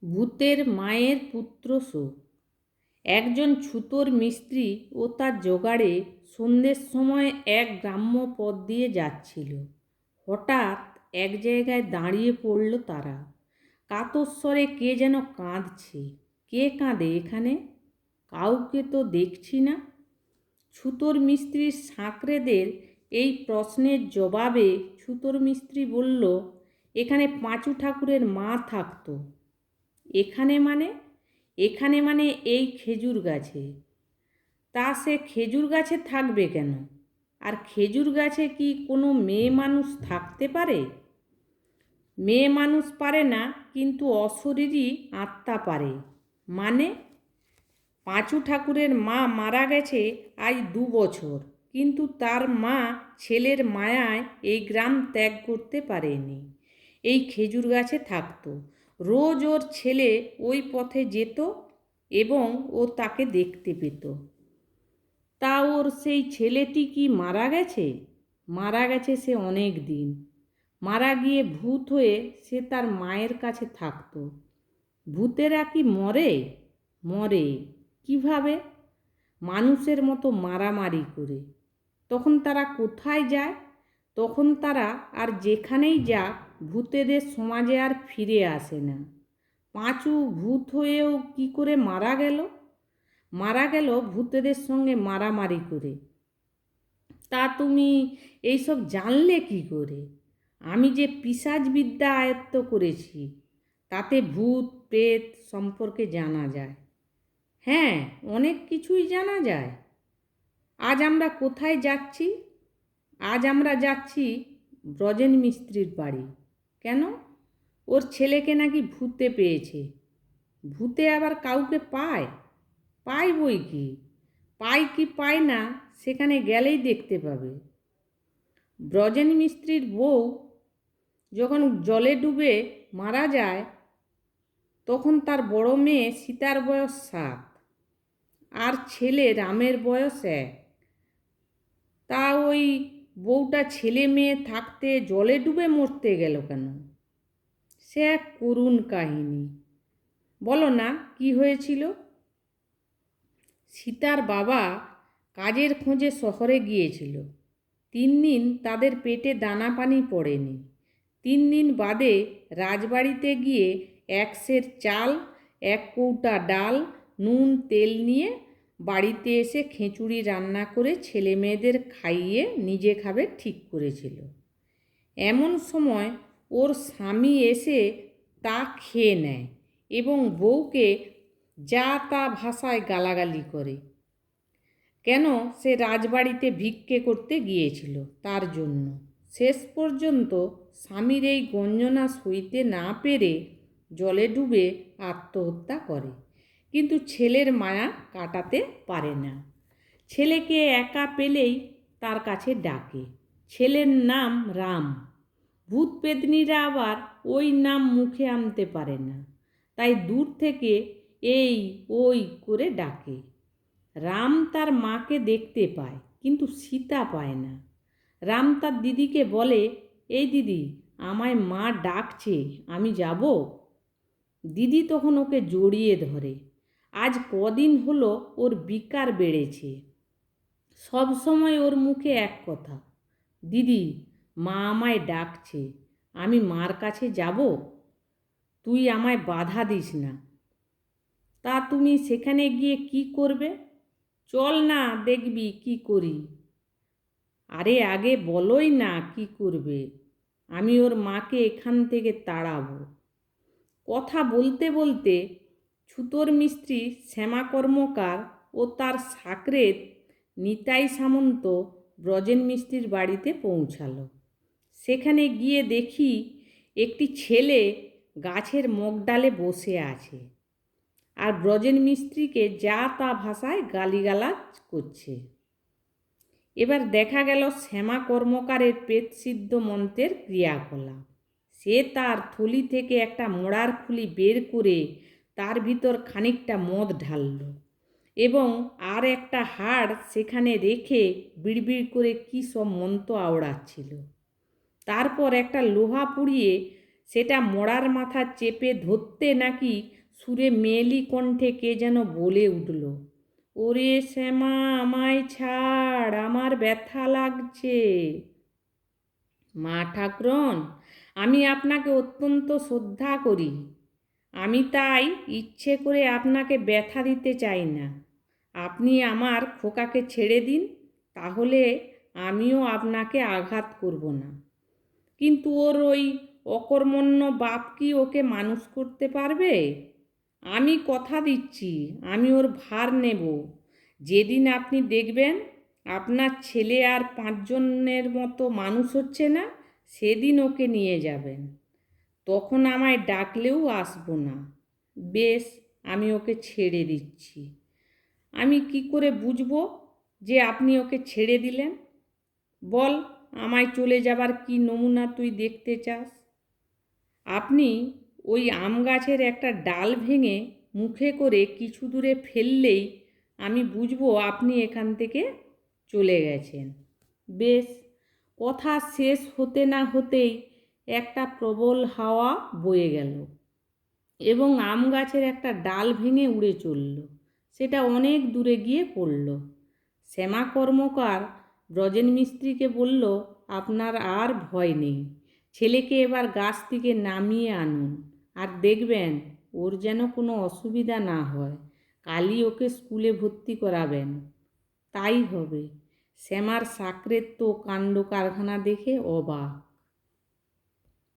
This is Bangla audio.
ভূতের মায়ের পুত্র শোক। একজন ছুতোর মিস্ত্রি ও তার জোগাড়ে সন্ধ্যের সময় এক গ্রাম্য পথ দিয়ে যাচ্ছিল। হঠাৎ এক জায়গায় দাঁড়িয়ে পড়ল তারা। কাতর স্বরে কে যেন কাঁদছে। কে কাঁদে এখানে? কাউকে তো দেখছি না। ছুতোর মিস্ত্রির সাঁকড়েদের এই প্রশ্নের জবাবে ছুতোর মিস্ত্রি বলল, এখানে পাঁচু ঠাকুরের মা থাকতো। এখানে মানে? এখানে মানে এই খেজুর গাছে। তা সে খেজুর গাছে থাকবে কেন? আর খেজুর গাছে কি কোনো মেয়ে মানুষ থাকতে পারে? মেয়ে মানুষ পারে না, কিন্তু অশরীরী আত্মা পারে। মানে? পাঁচু ঠাকুরের মা মারা গেছে আজ 2 বছর, কিন্তু তার মা ছেলের মায়ায় এই গ্রাম ত্যাগ করতে পারেনি। এই খেজুর গাছে থাকতো। রোজ ওর ছেলে ওই পথে যেত এবং ও তাকে দেখতে পেত। তা ওর সেই ছেলেটি কি মারা গেছে? মারা গেছে সে অনেক দিন। মারা গিয়ে ভূত হয়ে সে তার মায়ের কাছে থাকতো। ভূতেরা কি মরে? মরে। কিভাবে? মানুষের মতো মারামারি করে। তখন তারা কোথায় যায়? তখন তারা আর যেখানেই যাক, ভূতেদের সমাজে আর ফিরে আসে না। পাঁচু ভূত হয়েও কি করে মারা গেল? মারা গেল ভূতেদের সঙ্গে মারামারি করে। তা তুমি এইসব জানলে কি করে? আমি যে পিশাচ বিদ্যা আয়ত্ত করেছি, তাতে ভূত প্রেত সম্পর্কে জানা যায়। হ্যাঁ, অনেক কিছুই জানা যায়। আজ আমরা কোথায় যাচ্ছি? আজ আমরা যাচ্ছি ব্রজেন মিস্ত্রির বাড়ি। কেন? ওর ছেলেকে নাকি ভূতে পেয়েছে। ভূতে আবার কাউকে পায়? পায় বই কি। পায় কি পায় না সেখানে গেলেই দেখতে পাবে। ব্রজেন মিস্ত্রির বউ যখন জলে ডুবে মারা যায়, তখন তার বড় মেয়ে সীতার বয়স 7 আর ছেলে রামের বয়স 1। তা ওই বউটা ছেলে মেয়ে থাকতে জলে ডুবে মরতে গেল কেন? সে এক করুণ কাহিনী। বলো না কি হয়েছিল? সীতার বাবা কাজের খোঁজে শহরে গিয়েছিল। 3 দিন তাদের পেটে দানা পানি পড়েনি। 3 দিন বাদে রাজবাড়িতে গিয়ে 1 সের চাল, 1 কৌটা ডাল, নুন তেল নিয়ে বাড়িতে এসে খিচুড়ি রান্না করে ছেলে মেয়েদের খাইয়ে নিজে খাবে ঠিক করেছিল। এমন সময় ওর স্বামী এসে তা খেয়ে নেয় এবং বউকে যা তা ভাষায় গালাগালি করে। কেন? সে রাজবাড়িতে ভিক্ষে করতে গিয়েছিল তার জন্য। শেষ পর্যন্ত স্বামীর এই গঞ্জনা সইতে না পেরে জলে ডুবে আত্মহত্যা করে, কিন্তু ছেলের মায়া কাটাতে পারে না। ছেলেকে একা পেলেই তার কাছে ডাকে। ছেলের নাম রাম। ভূত পেতনিরা আবার ওই নাম মুখে আনতে পারে না, তাই দূর থেকে এই ওই করে ডাকে। রাম তার মাকে দেখতে পায়, কিন্তু সীতা পায় না। রাম তার দিদিকে বলে, এই দিদি, আমায় মা ডাকছে, আমি যাব? দিদি তখন ওকে জড়িয়ে ধরে। আজ কদিন হলো ওর বিকার বেড়েছে। সব সময় ওর মুখে এক কথা, দিদি, মা আমায় ডাকছে, আমি মার কাছে যাব, তুই আমায় বাধা দিস না। তা তুমি সেখানে গিয়ে কি করবে? চল না, দেখবি কি করি। আরে আগে বলোই না কি করবে। আমি ওর মাকে এখান থেকে তাড়াবো। কথা বলতে বলতে ছুতোর মিস্ত্রি শ্যামা কর্মকার ও তার সাকরেদ নিতাই সামন্ত ব্রজেন মিস্ত্রির বাড়িতে পৌঁছালো। সেখানে গিয়ে দেখি একটি ছেলে গাছের মগডালে বসে আছে আর ব্রজেন মিস্ত্রিকে যা তা ভাষায় গালিগালাজ করছে। এবার দেখা গেল শ্যামা কর্মকারের প্রেতসিদ্ধ মন্ত্রের ক্রিয়াকলাপ। সে তার থলি থেকে একটা মোড়ার খুলি বের করে তার ভিতর খানিকটা মদ ঢালল এবং আর একটা হাড় সেখানে রেখে বিড়বিড় করে কী সব মন্ত্র আওড়াচ্ছিল। তারপর একটা লোহা পুড়িয়ে সেটা মড়ার মাথা চেপে ধরতে নাকি সুরে মেয়েলি কণ্ঠে কে যেন বলে উঠল, ওরে শ্যামা আমায় ছাড়, আমার ব্যথা লাগছে। মা ঠাকরুন, আমি আপনাকে অত্যন্ত শ্রদ্ধা করি, আমি তাই ইচ্ছে করে আপনাকে ব্যথা দিতে চাই না। আপনি আমার খোকাকে ছেড়ে দিন, তাহলে আমিও আপনাকে আঘাত করব না। কিন্তু ওর ওই অকর্মণ্য বাপ কি ওকে মানুষ করতে পারবে? আমি কথা দিচ্ছি, আমি ওর ভার নেব। যেদিন আপনি দেখবেন আপনার ছেলে আর 5 জনের মতো মানুষ হচ্ছে না, সেদিন ওকে নিয়ে যাবেন। তখন আমায় ডাকলেও আসবো না। বেশ, আমি ওকে ছেড়ে দিচ্ছি। আমি কি করে বুঝবো যে আপনি ওকে ছেড়ে দিলেন? বল, আমায় চলে যাবার কি নমুনা তুই দেখতে চাস? আপনি ওই আম গাছের একটা ডাল ভেঙে মুখে করে কিছু দূরে ফেললেই আমি বুঝবো আপনি এখান থেকে চলে গেছেন। বেশ, কথা শেষ হতে না হতেই একটা প্রবল হাওয়া বয়ে গেল এবং আম গাছের একটা ডাল ভেঙে উড়ে চলল। সেটা অনেক দূরে গিয়ে পড়ল। শ্যামা কর্মকার ব্রজেন মিস্ত্রিকে বলল, আপনার আর ভয় নেই, ছেলেকে এবার গাছ থেকে নামিয়ে আনুন, আর দেখবেন ওর যেন কোনো অসুবিধা না হয়। কালই ওকে স্কুলে ভর্তি করাবেন। তাই হবে। শ্যামার সাকরের তো কাণ্ড কারখানা দেখে অবাক।